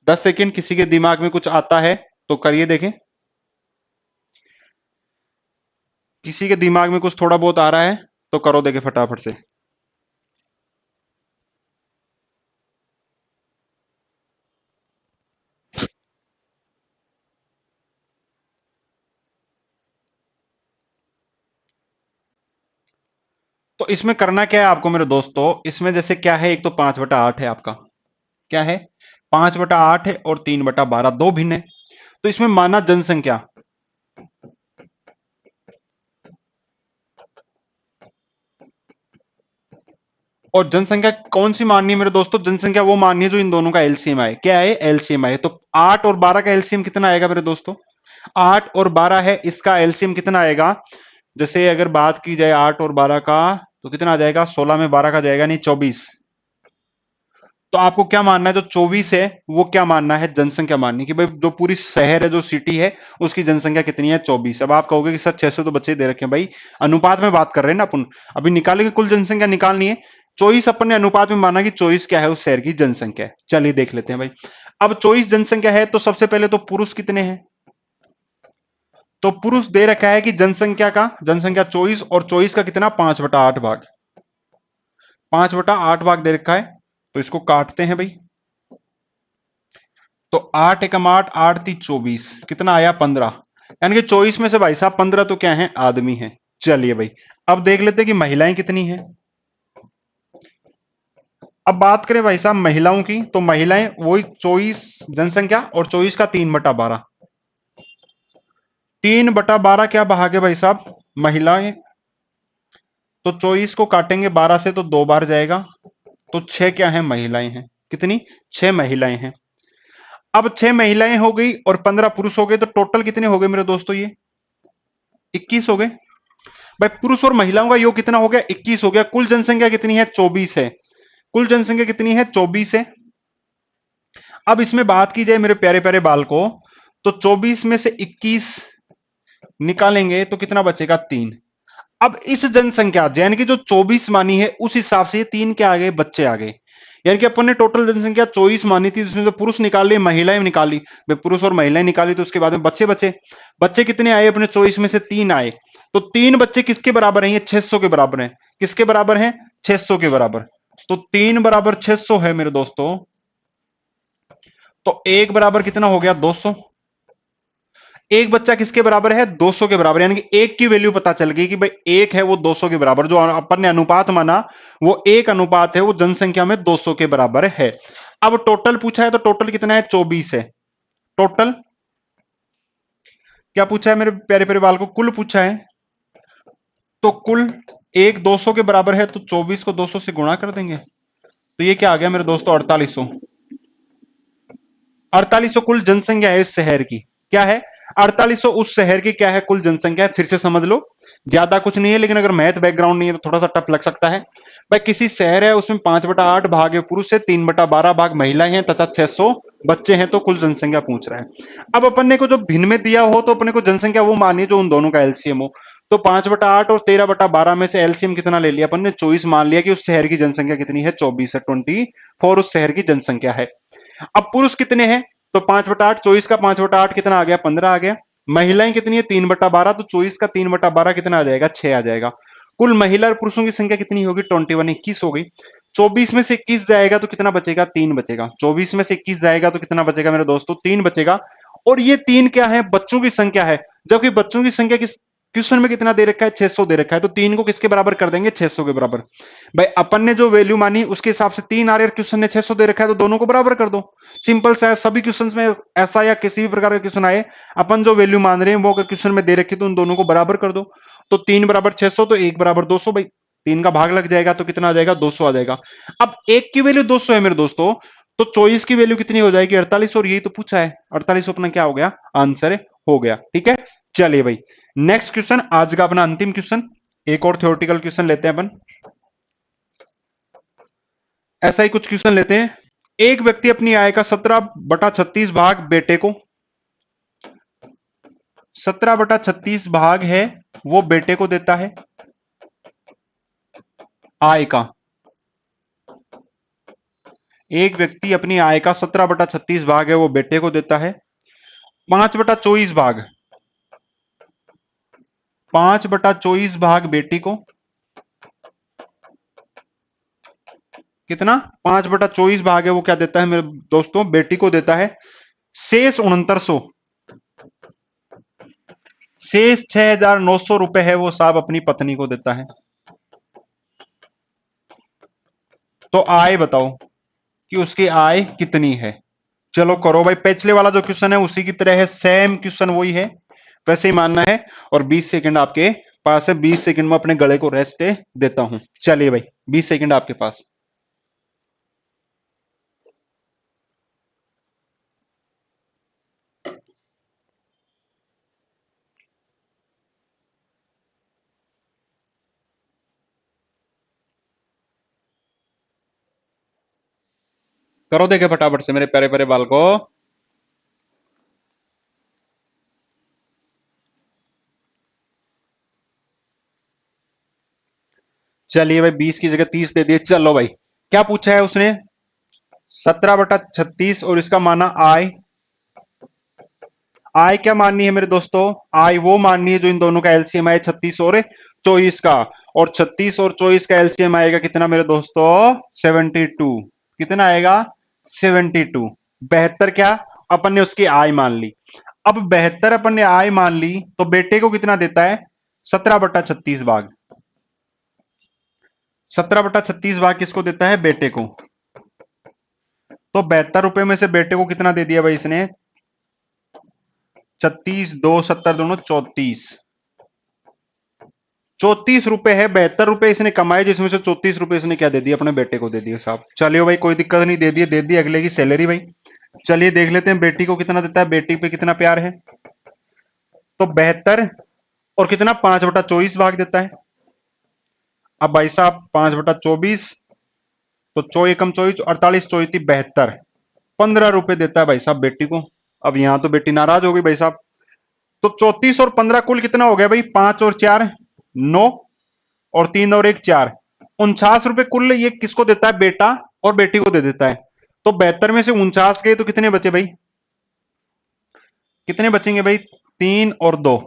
10 सेकंड, किसी के दिमाग में कुछ आता है तो करिए, देखें किसी के दिमाग में कुछ थोड़ा बहुत आ रहा है तो करो, देखें फटाफट से। तो इसमें करना क्या है आपको मेरे दोस्तों? इसमें जैसे क्या है, एक तो 5/8 है आपका, क्या है? 5/8 है और 3/12 दो भिन्न है। तो इसमें माना जनसंख्या, और जनसंख्या कौन सी माननी है मेरे दोस्तों? जनसंख्या वो माननी है जो इन दोनों का एलसीएम आए। क्या है? एलसीएम आए। तो 8 और 12 का एलसीएम कितना आएगा मेरे दोस्तों? 8 और 12 है, इसका एलसीएम कितना आएगा? जैसे अगर बात की जाए 8 और 12 का, तो कितना आ जाएगा? 16 में 12 का जाएगा नहीं, 24। तो आपको क्या मानना है? जो 24 है वो क्या मानना है? जनसंख्या माननी है कि भाई जो पूरी शहर है, जो सिटी है, उसकी जनसंख्या कितनी है? 24। अब आप कहोगे कि सर 600 तो बच्चे दे रखे हैं। भाई अनुपात में बात कर रहे हैं ना अपन, अभी निकाले कि कुल जनसंख्या निकालनी है। 24 अपन ने अनुपात में माना कि 24 क्या है? उस शहर की जनसंख्या है। चलिए देख लेते हैं भाई। अब 24 जनसंख्या है तो सबसे पहले तो पुरुष कितने हैं? तो पुरुष दे रखा है कि जनसंख्या का, जनसंख्या 24, और 24 का कितना? 5/8 भाग, 5/8 भाग दे रखा है। तो इसको काटते हैं भाई। तो 8 एकम 8, 8 × 3 = 24, कितना आया? 15। यानी कि 24 में से भाई साहब 15 तो क्या है? आदमी है। चलिए भाई, अब देख लेते हैं कि महिलाएं कितनी हैं। अब बात करें भाई साहब महिलाओं की, तो महिलाएं वही 24 जनसंख्या और 24 का 3/12, 3/12 क्या भाग है भाई साहब? महिलाएं। तो 24 को काटेंगे 12 से तो 2 बार जाएगा, तो 6 क्या है? महिलाएं हैं। कितनी? 6 महिलाएं हैं। अब 6 महिलाएं हो गई और 15 पुरुष हो गए, तो टोटल कितने हो गए मेरे दोस्तों? ये 21 हो गए। भाई पुरुष और महिलाओं का योग कितना हो गया? 21 हो गया। कुल जनसंख्या कितनी है? 24 है। कुल जनसंख्या कितनी है? 24 है। अब इसमें बात की जाए मेरे प्यारे प्यारे बालकों, तो 24 में से 21 निकालेंगे तो कितना बचेगा? 3। अब इस जनसंख्या यानी कि जो 24 मानी है उस हिसाब से ये 3 क्या आ गए? बच्चे आ गए। यानी कि अपन ने टोटल जनसंख्या 24 मानी थी, जिसमें से पुरुष निकाल लिए, महिलाएं निकाली। भाई पुरुष और महिलाएं निकाली तो उसके बाद में बच्चे बचे। बच्चे कितने आए अपने? 24 में से 3 आए। तो 3 बच्चे किसके बराबर हैं? ये 600 के बराबर हैं। किसके बराबर हैं? 600 के बराबर। तो 3 बराबर 600 है मेरे दोस्तों। तो 1 बराबर कितना हो गया? 200। एक बच्चा किसके बराबर है? 200 के बराबर। यानी कि एक की वैल्यू पता चल गई कि भाई एक है वो 200 के बराबर। जो अपन ने अनुपात माना वो एक अनुपात है, वो जनसंख्या में 200 के बराबर है। अब टोटल पूछा है तो टोटल कितना है? 24 है। टोटल क्या पूछा है मेरे प्यारे प्यारे बाल को? कुल पूछा है। तो कुल एक 200 के बराबर है, तो 24 को 200 से गुणा कर देंगे तो ये क्या आ गया मेरे दोस्तों? 4800। 4800 कुल जनसंख्या है इस शहर की। क्या है? 4800 उस शहर की क्या है? कुल जनसंख्या है। फिर से समझ लो, ज्यादा कुछ नहीं है, लेकिन अगर मैथ बैकग्राउंड नहीं है तो थोड़ा सा टफ लग सकता है। भाई किसी शहर है, उसमें 5/8 भाग है पुरुष है, 3/12 भाग महिलाएं हैं तथा 600 बच्चे हैं, तो कुल जनसंख्या पूछ रहा है। अब अपन ने को जो भिन्न में दिया हो तो अपने को जनसंख्या वो मानिए जो उन दोनों का एलसीएम हो। तो 5/8 और 13/12 में से एलसीएम कितना ले लिया अपन ने? 24 मान लिया कि उस शहर की जनसंख्या कितनी है? 24 है। 24 उस शहर की जनसंख्या है। अब पुरुष कितने हैं? तो 5/8, 24 का 5/8 कितना आ गया? 15 आ गया। महिलाएं कितनी है? 3/12, तो 24 का 3/12 कितना आ जाएगा? 6 आ जाएगा। कुल महिला और पुरुषों की संख्या कितनी होगी? 21, 21 हो गई। 24 में से 21 जाएगा तो कितना बचेगा? 3 बचेगा। 24 में से 21 जाएगा तो कितना बचेगा मेरे दोस्तों? 3 बचेगा। और ये 3 क्या है? बच्चों की संख्या है। जबकि बच्चों की संख्या किस क्वेश्चन में कितना दे रखा है? 600 दे रखा है। तो 3 को किसके बराबर कर देंगे? 600 के बराबर। भाई अपन ने जो वैल्यू मानी उसके हिसाब से 3 आ रहे, क्वेश्चन ने 600 दे रखा है, तो दोनों को बराबर कर दो। सिंपल सा है। सभी क्वेश्चंस में ऐसा या किसी भी प्रकार का क्वेश्चन आए, अपन जो वैल्यू मान रहे हैं वो अगर क्वेश्चन में दे रखी तो उन दोनों को बराबर कर दो। तो 3 बराबर 600, तो 1 बराबर 200। भाई 3 का भाग लग जाएगा तो कितना आ जाएगा? 200 आ जाएगा। अब एक की वैल्यू 200 है मेरे दोस्तों, तो 24 की वैल्यू कितनी हो जाएगी? 48। और यही तो पूछा है। 48 अपना क्या हो गया? आंसर हो गया। ठीक है, चलिए भाई नेक्स्ट क्वेश्चन, आज का अपना अंतिम क्वेश्चन। एक और थ्योरेटिकल क्वेश्चन लेते हैं अपन। ऐसा ही कुछ क्वेश्चन लेते हैं। एक व्यक्ति अपनी आय का 17/36 भाग बेटे को, 17/36 भाग है वो बेटे को देता है आय का। एक व्यक्ति अपनी आय का 17/36 भाग है वो बेटे को देता है। 5/24 भाग, 5/24 भाग बेटी को। कितना? 5/24 भाग है वो क्या देता है मेरे दोस्तों? बेटी को देता है। शेष 6900, शेष 6900 रुपए है वो साहब अपनी पत्नी को देता है। तो आय बताओ कि उसकी आय कितनी है। चलो करो भाई। पिछले वाला जो क्वेश्चन है उसी की तरह है, सेम क्वेश्चन वही है, वैसे ही मानना है। और 20 सेकंड आपके पास है। 20 सेकंड में अपने गले को रेस्ट देता हूं। चलिए भाई 20 सेकंड आपके पास। करो देखे फटाफट से मेरे प्यारे प्यारे बाल को। चलिए भाई 20 की जगह 30 दे दिए। चलो भाई क्या पूछा है उसने? 17/36 और इसका माना आय। आय क्या माननी है मेरे दोस्तों? आय वो माननी है जो इन दोनों का एलसीएम आए 36 और 24 का। और 36 और 24 का एलसीएम आएगा कितना मेरे दोस्तों? 72। कितना आएगा? 72। 72 क्या? अपन ने उसकी आय मान ली। अब 72 अपन ने आय मान ली तो बेटे को कितना देता है? 17/36 भाग। 17/36 भाग किसको देता है? बेटे को। तो 72 रुपए में से बेटे को कितना दे दिया भाई इसने? 36, 2, 70 दोनों 34। 34 रुपए है। 72 रुपए इसने कमाए, जिसमें से 34 रुपए इसने क्या दे दिया? अपने बेटे को दे दिए साहब। चलिए भाई कोई दिक्कत नहीं, दे दिए दे दी, अगले की सैलरी भाई। चलिए देख लेते हैं बेटी को कितना देता है, बेटी पे कितना प्यार है। तो 72 और कितना? 5/24 भाग देता है। अब भाई साहब 5/24, तो चौ एकम 24, 48 चौती 72, 15 रुपए देता है भाई साहब बेटी को। अब यहां तो बेटी नाराज हो गई भाई साहब। तो 34 और 15 कुल कितना हो गया भाई? 5 और 4 9, और 3 और 1 4, 49 रुपए कुल ये किसको देता है? बेटा और बेटी को दे देता है। तो 72 में से 49 गए तो कितने बचे भाई? कितने बचेंगे भाई? 3 और 2,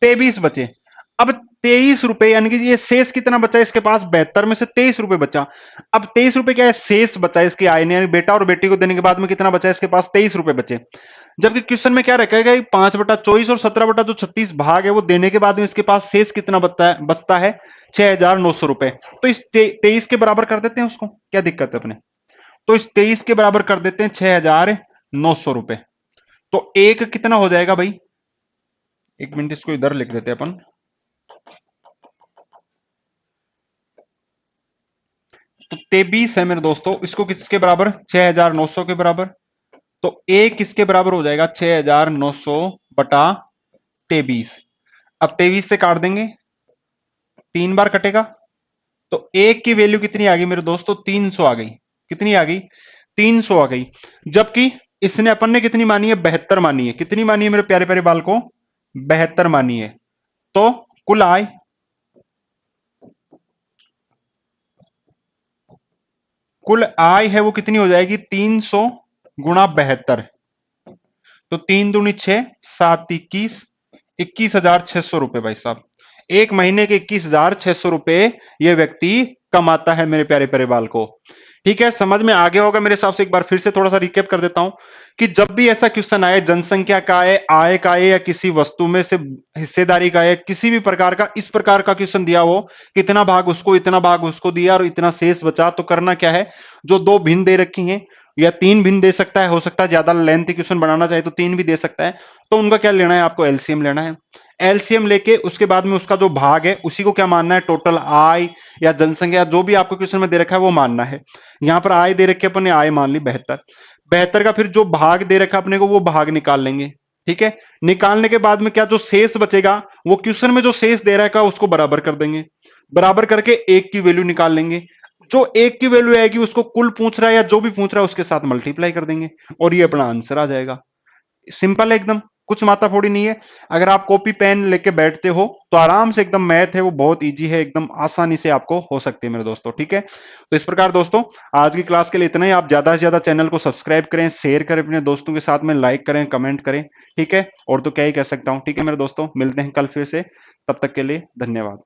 23 बचे। अब 23 रुपए, यानी कि ये शेष कितना बचा इसके पास? 72 में से 23 रुपए बचा। अब 23 रुपए क्या है? शेष बचा इसके आय ने, यानी बेटा और बेटी को देने के बाद में कितना बचा इसके पास? 23 रुपए बचे। जबकि क्वेश्चन में क्या रखेगा? 5/24 और 17 जो 36 भाग है वो देने के बाद में इसके पास शेष कितना बचता है? 6,900 रुपए। तो इस 23 के बराबर कर देते हैं उसको, क्या दिक्कत है अपने? तो इस 23 के बराबर कर देते हैं 6,900 रुपए। तो एक कितना हो जाएगा भाई? एक मिनट, इसको इधर लिख देते हैं अपन। तो 23 है मेरे दोस्तों, इसको किसके बराबर? 6,900 के बराबर। तो एक किसके बराबर हो जाएगा? 6,900 बटा 23। अब 23 से काट देंगे, 3 बार कटेगा। तो एक की वैल्यू कितनी आ गई मेरे दोस्तों? 300 आ गई। कितनी आ गई? 300 आ गई। जबकि इसने अपन ने कितनी मानी है? 72 मानी है। कितनी मानी है मेरे प्यारे प्यारे बाल को? 72 मानी है। तो कुल आय, कुल आय है वो कितनी हो जाएगी? 300 गुणा 72। तो 3 दूनी 6, 7 21, 21,600 रुपए भाई साहब। एक महीने के 21,600 रुपए ये व्यक्ति कमाता है मेरे प्यारे प्यारे बाल को। ठीक है, समझ में आ गया होगा मेरे हिसाब से। एक बार फिर से थोड़ा सा रिकेप कर देता हूं कि जब भी ऐसा क्वेश्चन आए, जनसंख्या का है, आय का है, या किसी वस्तु में से हिस्सेदारी का है, किसी भी प्रकार का इस प्रकार का क्वेश्चन दिया हो, कितना भाग उसको, इतना भाग उसको दिया और इतना शेष बचा, तो करना क्या है? जो दो भिन्न दे रखी हैं, या 3 भिन्न दे सकता है, हो सकता है ज्यादा लेंथी क्वेश्चन बनाना चाहे तो 3 भी दे सकता है। तो उनका क्या लेना है? आपको एलसीएम लेना है। एलसीएम लेके उसके बाद में उसका जो भाग है उसी को क्या मानना है? टोटल आय या जनसंख्या, जो भी आपको क्वेश्चन में दे रखा है वो मानना है। यहां पर आय दे रखी है, अपन ने आय मान ली 72। 72 का फिर जो भाग दे रखा अपने को वो भाग निकाल लेंगे। ठीक है, निकालने के बाद में क्या जो शेष बचेगा वो क्वेश्चन में जो शेष दे रखा है उसको बराबर कर देंगे। बराबर करके एक की वैल्यू निकाल लेंगे। जो एक की वैल्यू आएगी उसको कुल पूछ रहा है या जो भी पूछ रहा है उसके साथ मल्टीप्लाई कर देंगे और ये अपना आंसर आ जाएगा। सिंपल है एकदम, कुछ माताफोड़ी नहीं है। अगर आप कॉपी पेन लेके बैठते हो तो आराम से एकदम मैथ है वो बहुत इजी है, एकदम आसानी से आपको हो सकती है मेरे दोस्तों। ठीक है, तो इस प्रकार दोस्तों आज की क्लास के लिए इतना ही। आप ज्यादा से ज्यादा चैनल को सब्सक्राइब करें, शेयर करें अपने दोस्तों के साथ में, लाइक करें, कमेंट करें। ठीक है, और तो क्या ही कह सकता हूं। ठीक है मेरे दोस्तों, मिलते हैं कल फिर से, तब तक के लिए धन्यवाद।